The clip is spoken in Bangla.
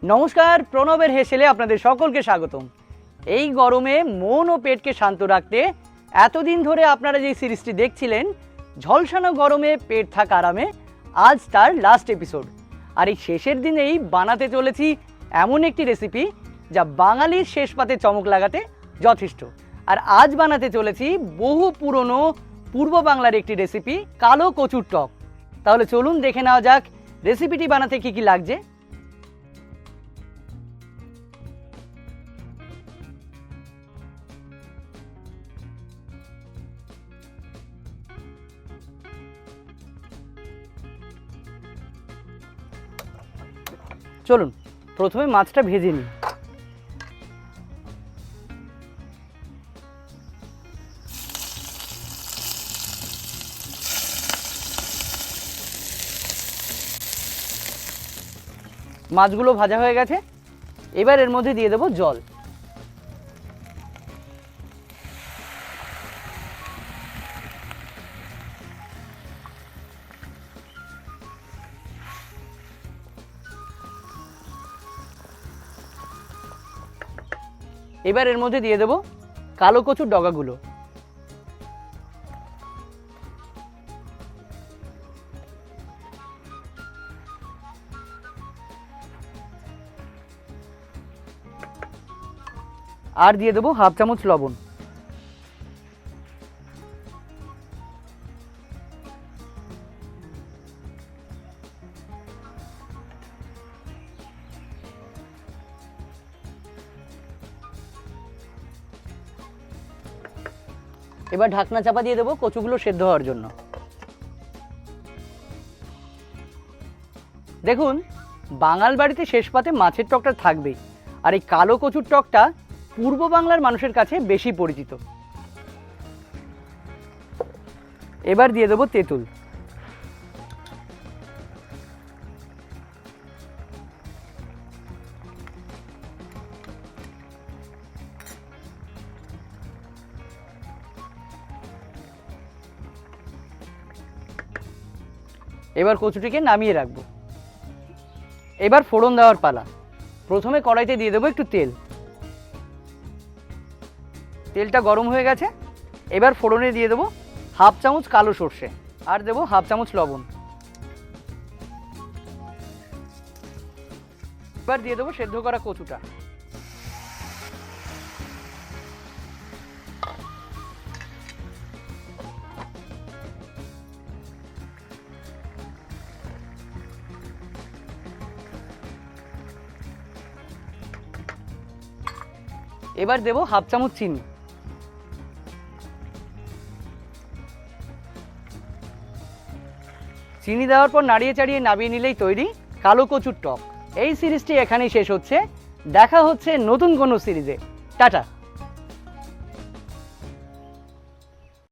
নমস্কার, প্রণবের হেসেলে আপনাদের সকলকে স্বাগতম। এই গরমে মন ও পেটকে শান্ত রাখতে এতদিন ধরে আপনারা যে সিরিজটি দেখছিলেন ঝলসানো গরমে পেট থাক আরামে, আজ তার লাস্ট এপিসোড। আর এই শেষের দিনেই বানাতে চলেছি এমন একটি রেসিপি যা বাঙালির শেষ পাতে চমক লাগাতে যথেষ্ট। আর আজ বানাতে চলেছি বহু পুরনো পূর্ব বাংলার একটি রেসিপি, কালো কচুর টক। তাহলে চলুন দেখে নেওয়া যাক রেসিপিটি বানাতে কি কি লাগছে। চলুন প্রথমে মাছটা ভেজে নিই। মাছগুলো ভাজা হয়ে গেছে, এবার এর মধ্যে দিয়ে দেবো জল। এবার এর মধ্যে দিয়ে দেবো কালো কচুর ডগাগুলো। আর দিয়ে দেবো হাফ চামচ লবণ। এবার ঢাকনা চাপা দিয়ে দেবো কচুগুলো সেদ্ধ হওয়ার জন্য। দেখুন, বাঙাল বাড়িতে শেষ পাতে মাছের টকটা থাকবেই, আর এই কালো কচুর টকটা পূর্ব বাংলার মানুষের কাছে বেশি পরিচিত। এবার দিয়ে দেবো তেঁতুল। এবার কচুটিকে নামিয়ে রাখবো। এবার ফোড়ন দেওয়ার পালা। প্রথমে কড়াইতে দিয়ে দেবো একটু তেল। তেলটা গরম হয়ে গেছে, এবার ফোড়নে দিয়ে দেবো হাফ চামচ কালো সর্ষে, আর দেবো হাফ চামচ লবণ। এবার দিয়ে দেবো সেদ্ধ করা কচুটা। এবার দেবো হাফ চামচ চিনি। চিনি দেওয়ার পর নাড়িয়ে চাড়িয়ে নামিয়ে নিলেই তৈরি কালো কচুর টক। এই সিরিজটি এখানেই শেষ হচ্ছে। দেখা হচ্ছে নতুন কোনো সিরিজে। টাটা।